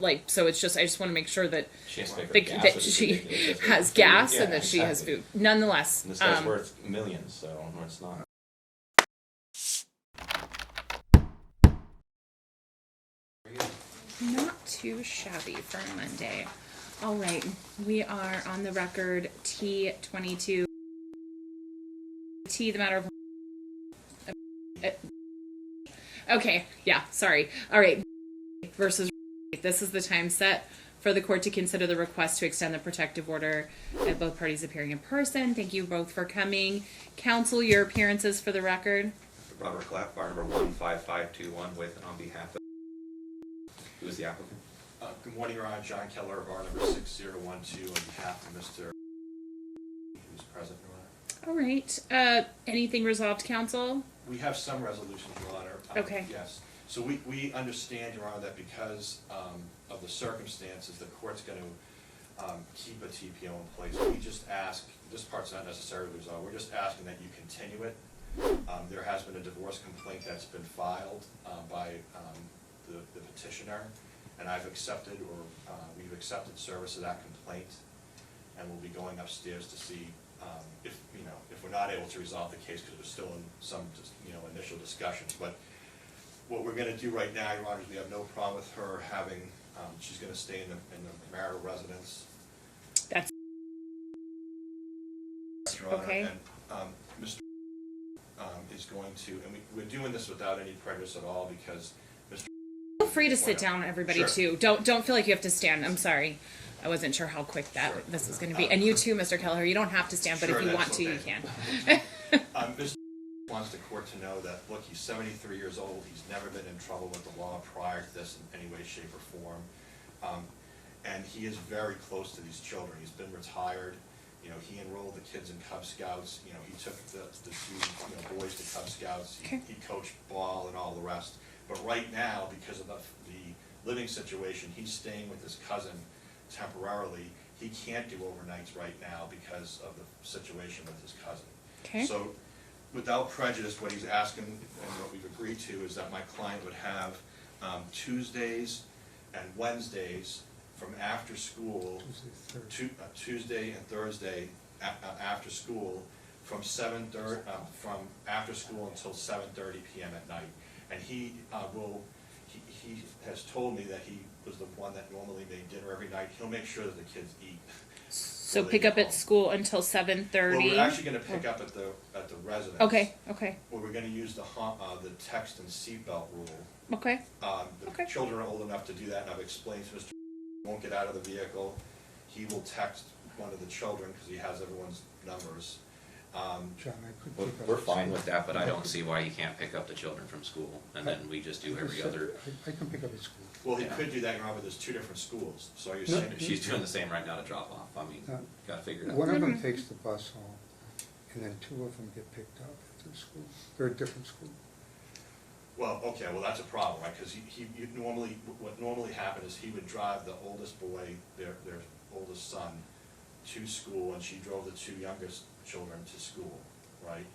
like, so it's just, I just want to make sure that She has to that, pick up gas that if she it's has food. gas Yeah, and that she has exactly. food. Nonetheless, And this guy's worth millions, so or it's not. not too shabby for a Monday. All right, we are on the record T22. T, the matter of. Okay, yeah, sorry. All right, versus. This is the time set for the court to consider the request to extend the protective order at both parties appearing in person. Thank you both for coming. Counsel, your appearances for the record. Robert Clapp, bar number 15521, with and on behalf of. Who is the applicant? Good morning, Your Honor. John Kelleher, bar number 6012, on behalf of Mr. who's present, Your Honor. All right. Anything resolved, counsel? We have some resolutions, Your Honor. Okay. Yes. So we understand, Your Honor, that because of the circumstances, the court's going to keep a TPO in place. We just ask, this part's not necessarily resolved, we're just asking that you continue it. There has been a divorce complaint that's been filed by the petitioner, and I've accepted, or we've accepted service of that complaint, and we'll be going upstairs to see if we're not able to resolve the case, because we're still in some initial discussions. But what we're going to do right now, Your Honor, is we have no problem with her having. She's going to stay in the marital residence. That's Your Honor, okay. And Mr. Is going to, and we're doing this without any prejudice at all, because Mr. Feel free to sit down, everybody. Sure. Too. Don't feel like you have to stand. I'm sorry. I wasn't sure how quick that Sure. this was going to be. And you too, Mr. Kelleher. You don't have to stand, but Sure, if you that's want to, okay. you can. Mr. wants the court to know that, look, he's 73 years old. He's never been in trouble with the law prior to this in any way, shape, or form. And he is very close to these children. He's been retired. He enrolled the kids in Cub Scouts. He took the two boys to Cub Scouts. Okay. He coached ball and all the rest. But right now, because of the living situation, he's staying with his cousin temporarily. He can't do overnights right now because of the situation with his cousin. Okay. So without prejudice, what he's asking and what we've agreed to is that my client would have Tuesdays and Wednesdays from after school, Tuesday and Thursday after school, from from after school until 7:30 p.m. at night. And he has told me that he was the one that normally made dinner every night. He'll make sure that the kids eat. So pick up at school until 7:30. Well, we're actually going to pick up at the residence. Okay. Well, we're going to use the text and seatbelt rule. Okay. The children are old enough to do that, and I've explained to Mr. Won't get out of the vehicle. He will text one of the children because he has everyone's numbers. John, I could We're fine with that, but I don't see why you can't pick up the children from school, and then we just do every other. I can pick up at school. Well, he could do that, Your Honor, but there's two different schools. So you're saying She's doing the same right now to drop off. I mean, gotta figure it out. One of them takes the bus home, and then two of them get picked up at the school. They're a different school. Well, okay, well, that's a problem, right? Because what normally happened is he would drive the oldest boy, their oldest son, to school, and she drove the two youngest children to school, right?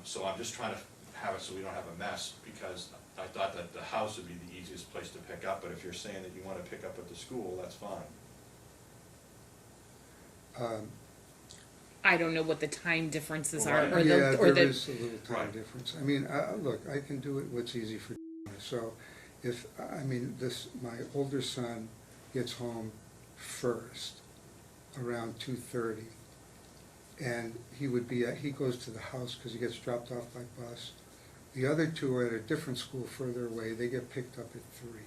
So I'm just trying to have it so we don't have a mess, because I thought that the house would be the easiest place to pick up, but if you're saying that you want to pick up at the school, that's fine. I don't know what the time differences Well, are, right. or Yeah, the there is a little time Right. difference. I mean, look, I can do it what's easy for you. So if, my older son gets home first around 2:30, and he goes to the house because he gets dropped off by bus. The other two are at a different school further away. They get picked up at 3.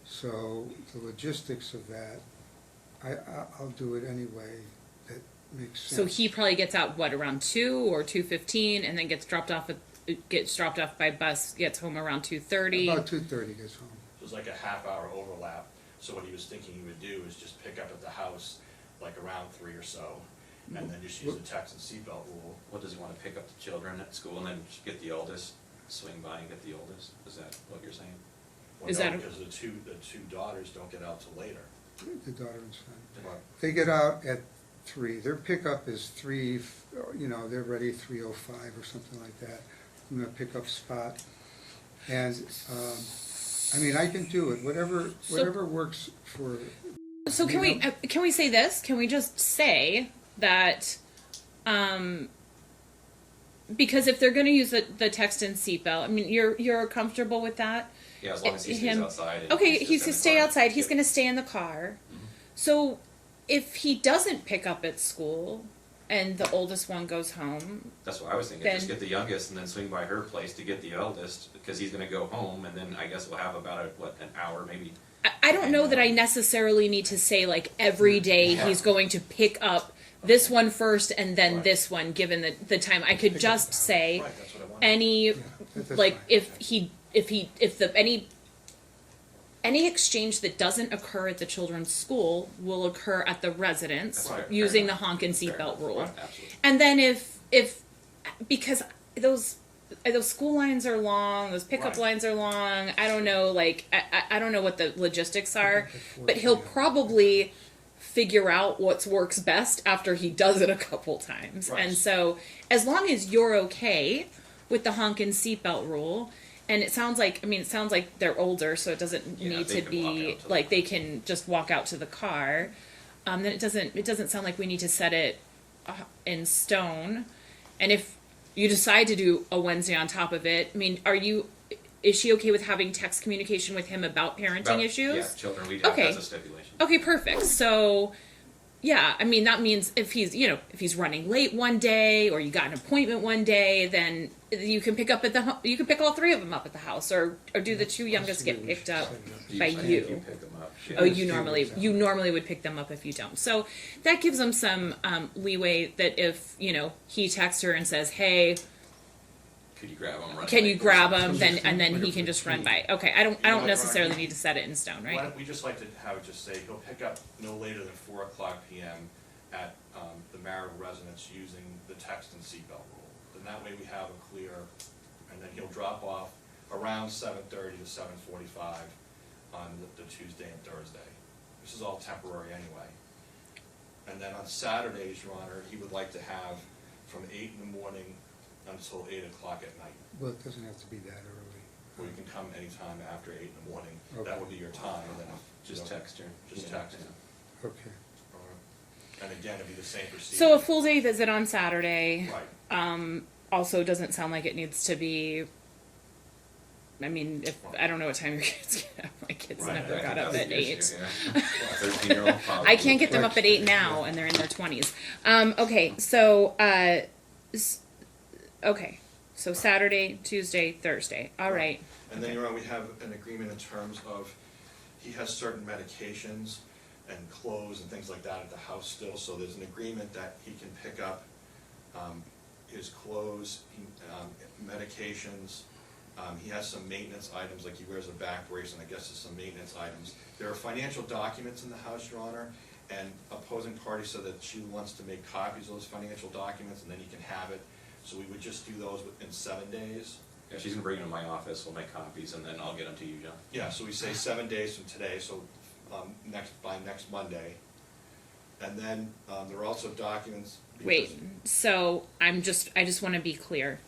So the logistics of that, I'll do it anyway. That makes sense. So he probably gets out around 2 or 2:15, and then gets dropped off by bus. Gets home around 2:30. About 2:30 gets home. So it's like a half-hour overlap. So what he was thinking he would do is just pick up at the house like around 3 or so, and then just use the text and seatbelt rule. What, does he want to pick up the children at school and then get the oldest, swing by and get the oldest? Is that what you're saying? Well, Is no, that because the two daughters don't get out till later. The daughter and son. Right. They get out at 3. Their pickup is 3, they're ready 3:05 or something like that. I'm gonna pick up spot. And I mean, I can do it, whatever works for, So can we say this? Can we just say that, because if they're going to use the text and seatbelt, I mean, you're comfortable with that? Yeah, as long as he stays outside. And Okay, just he's in to the stay car. outside. He's Yep. going to stay in the car. So if he doesn't pick up at school and the oldest one goes home, That's what I was thinking, just Then- get the youngest and then swing by her place to get the eldest, because he's gonna go home, and then I guess we'll have about an hour, maybe. I don't know that I necessarily need to say like every day Yeah. he's going to pick up this one first and then Right. this one given the time. I could just say Right, that's what I wanted. any that's like fine. if the any exchange that doesn't occur at the children's school will occur at the residence That's fair using the enough. honk and Fair seatbelt enough. rule. Right, absolutely. And then if because those school lines are long, those pickup Right. lines are long. I don't know, like I don't know what the logistics are, Before but he'll 3 a.m. probably figure out what works best after he does it a couple times. Right. And so, as long as you're okay with the honk and seatbelt rule, and it sounds like they're older, so it doesn't Yeah, need they to can walk be out to the like car. they can just walk out to the car. Then it doesn't sound like we need to set it in stone. And if you decide to do a Wednesday on top of it, I mean, is she okay with having text communication with him about parenting About- issues? Yeah, children, Okay. that's a stipulation. Okay, perfect. So, yeah, I mean, that means if he's running late one day or you got an appointment one day, then you can pick all three of them up at the house, or do the two youngest get picked up by I think you? you pick them up. Yeah. Oh, you normally would pick them up if you don't. So that gives them some leeway that if he texts her and says, "Hey, Could you grab them? can you grab him?" then he can just run by. Okay, I don't necessarily need to set it in stone, Why right? don't we just like to have it just say, he'll pick up no later than 4:00 PM at the marital residence using the text and seatbelt rule. Then that way we have a clear, and then he'll drop off around 7:30 to 7:45 on the Tuesday and Thursday. This is all temporary anyway. And then on Saturdays, Your Honor, he would like to have from 8 in the morning until 8 o'clock at night. Well, it doesn't have to be that early. Or you can come anytime after 8 in the morning. Okay. That would be your time, and then Just text her. Just Yeah, text. yeah. Okay. And again, it'd be the same procedure. So a full day visit on Saturday. Right. Also doesn't sound like it needs to be. I mean, I don't know what time your kids get up. My kids Right, never I got think up That's at the 8. issue, yeah. 13-year-old probably. I can't get them up at 8 now, and they're in their 20s. Okay, so so Saturday, Tuesday, Thursday. All right. And then, Your Honor, we have an agreement in terms of, he has certain medications and clothes and things like that at the house still, so there's an agreement that he can pick up his clothes, medications. He has some maintenance items, like he wears a back brace, and I guess there's some maintenance items. There are financial documents in the house, Your Honor, and opposing party said that she wants to make copies of those financial documents, and then he can have it. So we would just do those within 7 days. Yeah, she's gonna bring them to my office, we'll make copies, and then I'll get them to you, John. Yeah, so we say 7 days from today, so by next Monday. And then there are also documents. Wait. So I just want to be clear.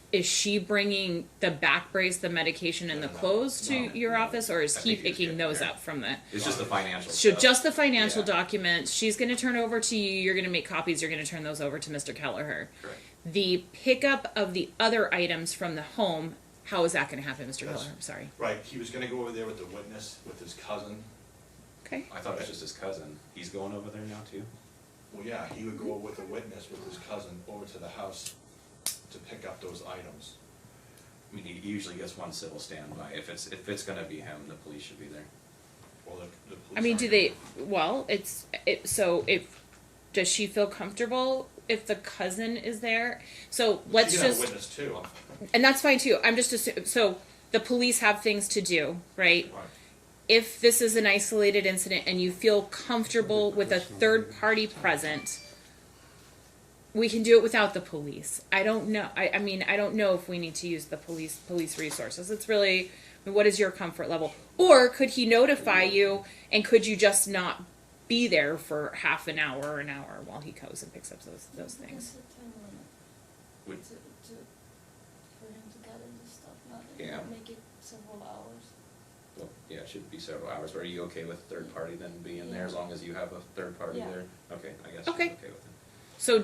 Is she bringing the back brace, the medication, and the No, clothes to no, your no. office, or is I he think he's picking getting those there. up from the? It's just the financial So stuff. just the financial Yeah. documents. She's going to turn over to you. You're going to make copies. You're going to turn those over to Mr. Kelleher. Correct. The pickup of the other items from the home. How is that going to happen, Mr. Yes. Kelleher? I'm sorry. Right, he was gonna go over there with the witness, with his cousin. Okay. I thought it was just his cousin. He's going over there now too? Well, yeah, he would go with a witness with his cousin over to the house to pick up those items. I mean, he usually gets one civil standby. If it's gonna be him, the police should be there. Well, the police I mean, aren't do they? gonna- Well, so if does she feel comfortable if the cousin is there? So let's She can have just. a witness too. And that's fine too. I'm just assuming. So the police have things to do, right? Right. If this is an isolated incident and you feel comfortable with a third party present, we can do it without the police. I don't know. I mean, I don't know if we need to use the police resources. It's really, I mean, what is your comfort level? Or could he notify you, and could you just not be there for half an hour or an hour while he goes and picks up those things? What's the time limit? Would- For him to gather the stuff, not Yeah. make it Yeah, it should be several hours, but are you okay with third party then being there, as long as you have a third party Yeah. there? Okay, I guess she's Okay. okay with it. So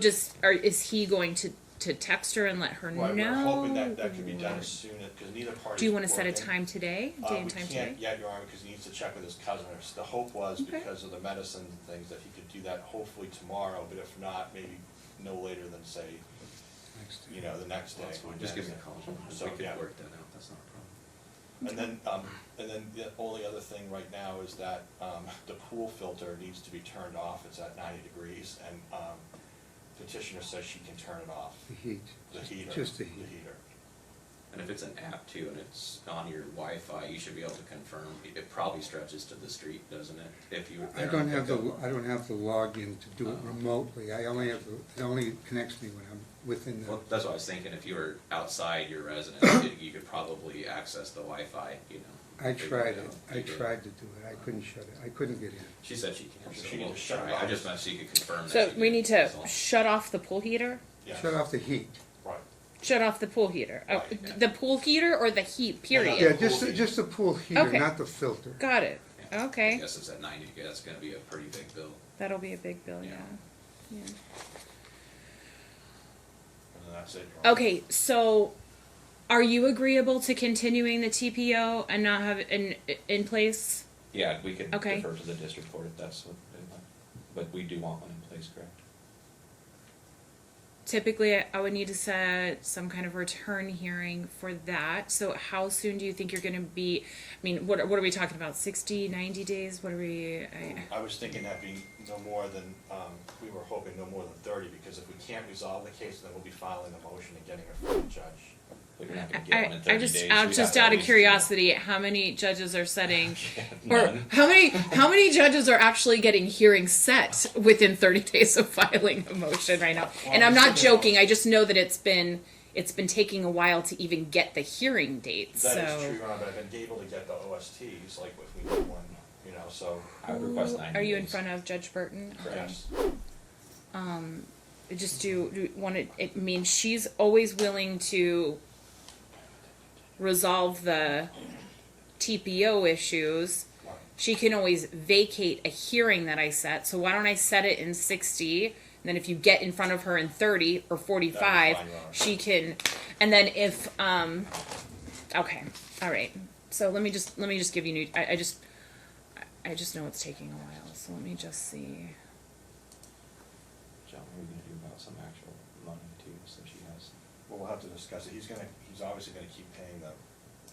is he going to text her and let her Right, know? we're hoping that that could be done as soon as, because neither party. Do you want to set a time today? Day and time We today? can't yet, Your Honor, because he needs to check with his cousin. The hope was, Okay. because of the medicine and things, that he could do that hopefully tomorrow, but if not, maybe no later than, say, Next you know, the next day. That's fine, just give me a call, So, we could yeah. work that out, that's not a problem. And then the only other thing right now is that, the pool filter needs to be turned off. It's at 90 degrees, and, petitioner says she can turn it off. The heat. The heater. Just the The heat. heater. And if it's an app too, and it's on your Wi-Fi, you should be able to confirm, it probably stretches to the street, doesn't it? If you. I don't have the login to do it remotely. It only connects me when I'm within the. Well, that's what I was thinking, if you were outside your residence, you could probably access the Wi-Fi, you know. I tried it. I You did. tried to do it. I couldn't shut it. I couldn't get in. She said she can, so She can we'll just shut it try. I off. just meant she could confirm that. So she we could need to as long- shut off the pool heater? Yes. Shut off the heat. Right. Shut off the pool heater. Oh, Right, yeah. the pool heater or the heat, period? Yeah, pool heater. just the pool heater, Okay. not the filter. Got it. I Okay. guess it's at 90, that's gonna be a pretty big bill. That'll be a big bill, yeah. Yeah. Yeah. And then that's it. Your Honor. Okay, so are you agreeable to continuing the TPO and not have it in place? Yeah, we could Okay. defer to the district court if that's what they want, but we do want one in place, correct? Typically, I would need to set some kind of return hearing for that. So how soon do you think you're going to be, I mean, what are we talking about, 60, 90 days? What are we, I was thinking that'd be no more than, we were hoping no more than 30, because if we can't resolve the case, then we'll be filing a motion and getting it from the judge. But you're not gonna get one in 30 days. just out of curiosity, how many judges are setting, or None. how many judges are actually getting hearings set within 30 days of filing a motion right now? And I'm not joking. I just know that it's been taking a while to even get the hearing date. That is So true, Your Honor, but I've been able to get the OSTs, like if we need one, you know, so. I would request 90 are you in days. front of Judge Burton? Yes. Just do want to. I mean, she's always willing to resolve the TPO issues. She can always vacate a hearing that I set. So why don't I set it in 60? And then if you get in front of her in 30 or 45, That'd be fine, Your Honor. she can. And then if okay, all right. So let me just give you new. I just know it's taking a while. So let me just see. John, what are we gonna do about some actual money too, so she has, Well, we'll have to discuss it. He's obviously gonna keep paying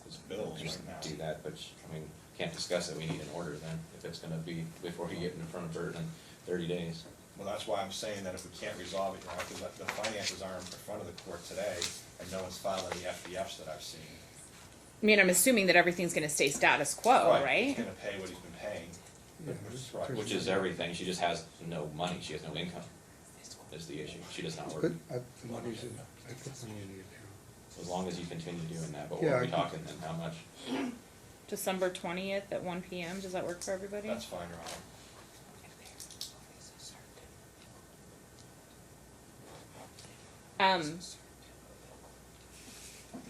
his bills just right now. do that, but, I mean, can't discuss it, we need an order then, if it's gonna be before you get in front of Burton in 30 days. Well, that's why I'm saying that if we can't resolve it, Your Honor, because the finances aren't in front of the court today, and no one's filing the FDFs that I've seen. I mean, I'm assuming that everything's going to stay status quo, right? He's gonna pay what he's been paying. Yeah, Right. Which is everything, she just has no money, she has no income, is the issue, she does not work. But the money's in, I put money in the account. As long as you continue doing that, but Yeah, what are I we can- talking then, how much? December 20th at 1 p.m. Does that work for everybody? That's fine, Your Honor.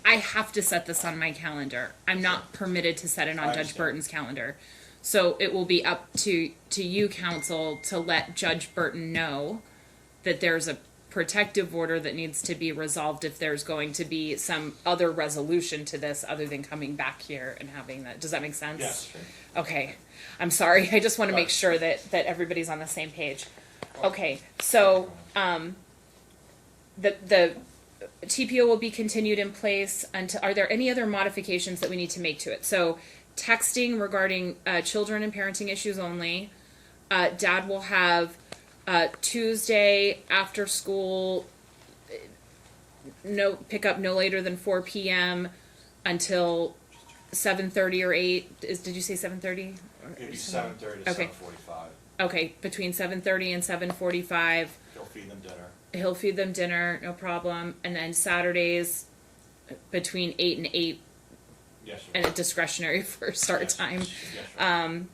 I have to set this on my calendar. I'm not permitted to set it on I Judge understand. Burton's calendar. So it will be up to you, counsel, to let Judge Burton know that there's a protective order that needs to be resolved if there's going to be some other resolution to this other than coming back here and having that. Does that make sense? Yes. Sure. Okay. I'm sorry. I just want to make Right. sure that everybody's on the same page. Okay. So the TPO will be continued in place until. Are there any other modifications that we need to make to it? So texting regarding children and parenting issues only. Dad will have Tuesday after school. No pickup no later than 4 p.m. until 7:30 or 8. Did you say 7:30? It'd be 7:30 to Okay. 7:45. Okay, between 7:30 and 7:45. He'll feed them dinner. He'll feed them dinner, no problem. And then Saturdays between 8 and 8, Yes, Your and Honor. a discretionary for start Yes, time. yes, Your Honor.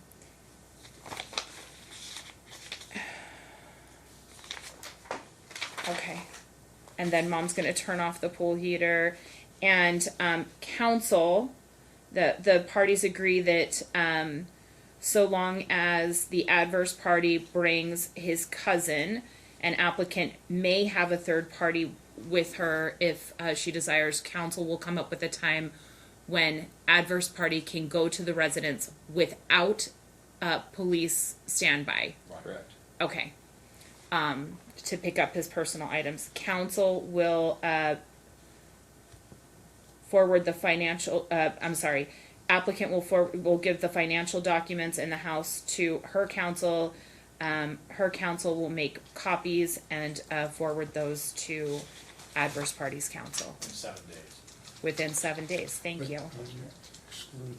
Okay. And then mom's going to turn off the pool heater. And council, The parties agree that, so long as the adverse party brings his cousin, an applicant may have a third party with her if she desires. Council will come up with a time when adverse party can go to the residence without police standby. Correct. Okay. To pick up his personal items. Council will forward the financial, applicant will give the financial documents in the house to her counsel. Her counsel will make copies and forward those to adverse parties counsel In 7 days. within 7 days. Thank you. Exclude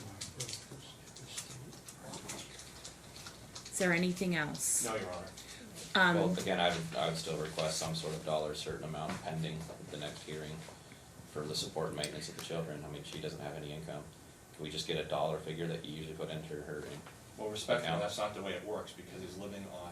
Is there anything else? No, Your Honor. Well, again, I would still request some sort of dollar certain amount pending the next hearing for the support and maintenance of the children. I mean, she doesn't have any income. Can we just get a dollar figure that you usually put into her? Well, respectfully, account? that's not the way it works, because he's living on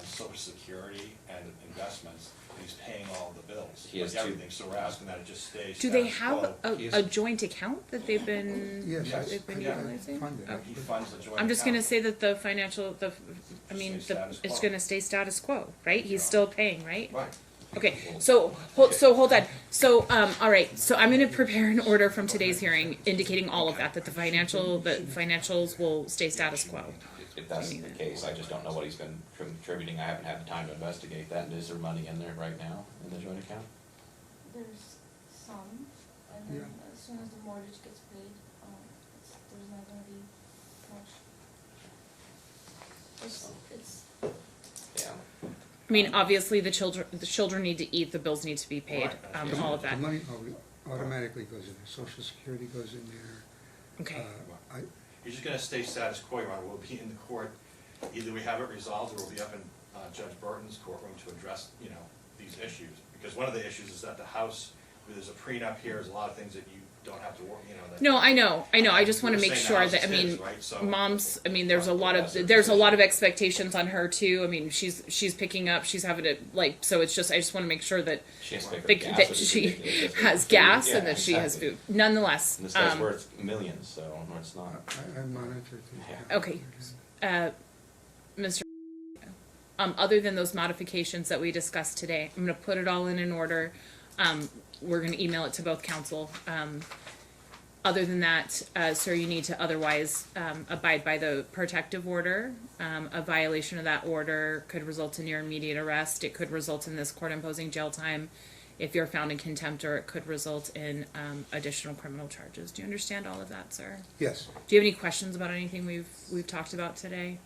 social security and investments, and he's paying all the bills, He has like two- everything, so we're asking that it just stays. Do they status have quo. He is- a joint account that they've been Yes. they've been Yeah. utilizing? Funded. Oh. He funds the joint I'm just gonna account. say that the financial, Stay status it's quo. gonna stay status quo, right? He's Yeah. still paying, right? Right. Okay, so hold on. So, all right, so I'm gonna prepare an order from today's hearing indicating all of that, that the financials will stay status quo. If that's the case, I just don't know what he's been contributing. I haven't had the time to investigate that. And is there money in there right now in the joint account? There's some, and then as soon as the mortgage gets paid, there's not gonna be much. It's, Yeah. I mean, obviously, the children need to eat, the bills need to be paid, Right. all of that. The money automatically goes in there, social security goes in there. Okay, You're just gonna stay status quo, Your Honor. We'll be in the court, either we have it resolved, or we'll be up in Judge Burton's courtroom to address, these issues. Because one of the issues is that the house, there's a prenup here, there's a lot of things that you don't have to work, that. no, I know, I just wanna We're make saying the sure house that, I is his, mean, right? So- moms, I mean, there's a lot That's of, her there's a lot of position. expectations on her too. I mean, she's picking up, she's having to, like, so it's just, I just wanna make sure that She has to pay for that, gas, that which is she ridiculous. has gas Yeah, and that she has exactly. food. Nonetheless, And this guy's worth millions, so it's not. I monitor the. Yeah. Okay. Mr. Other than those modifications that we discussed today, I'm gonna put it all in an order. We're gonna email it to both council. Other than that, sir, you need to otherwise, abide by the protective order. A violation of that order could result in your immediate arrest. It could result in this court imposing jail time if you're found in contempt, or it could result in, additional criminal charges. Do you understand all of that, sir? Yes, Do you have any questions about anything we've talked about today?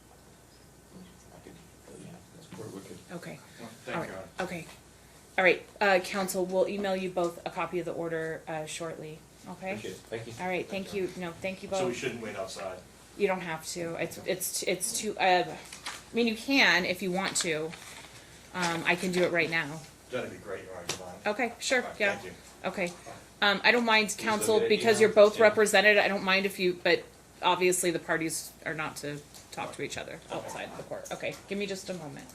Yeah, that's court wicked. Okay. Well, All Thank right. you, Your Honor. Okay. All right. Council, we'll email you both a copy of the order shortly. Okay. Appreciate it. Thank you. All right. Thank you. No, thank you So we both. shouldn't wait outside. You don't have to. It's too. I mean, you can if you want to. I can do it right now. That'd be great, Your Honor. Do you mind? Okay. Sure. All right, Yeah. Thank you. Okay. I don't mind, council, get it because emailed? you're both Yeah. represented. I don't mind if you, but obviously the parties are not to talk to each other outside the court. Okay. Give me just a moment.